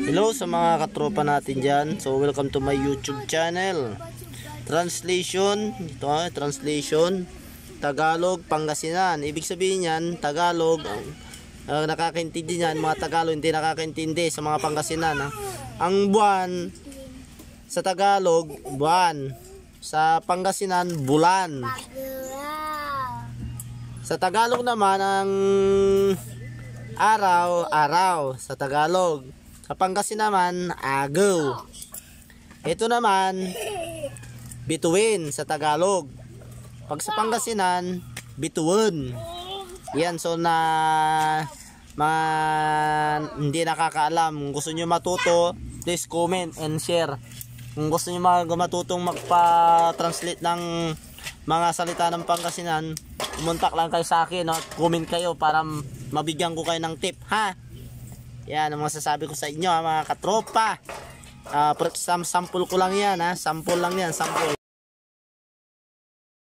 Hello sa mga katropa natin dyan. So welcome to my YouTube channel. Translation, ito translation Tagalog, Pangasinan. Ibig sabihin yan, Tagalog nakakaintindi niyan, mga Tagalog hindi nakakaintindi sa mga Pangasinan. Ang buwan sa Tagalog, buwan. Sa Pangasinan, bulan. Sa Tagalog naman, ang araw, araw sa Tagalog. Sa Pangasinan naman, agaw. Ito naman, bituin sa Tagalog. Pag sa Pangasinan, bituon. Yan, so na hindi nakakaalam. Kung gusto nyo matuto, please comment and share. Kung gusto nyo matutong magpa-translate ng mga salita ng Pangasinan, pumuntak lang kayo sa akin, no? Comment kayo para mabigyan ko kayo ng tip, ha? Yan ang masasabi ko sa inyo, mga katropa. Sample ko lang yan, ha? Sample lang yan, sample.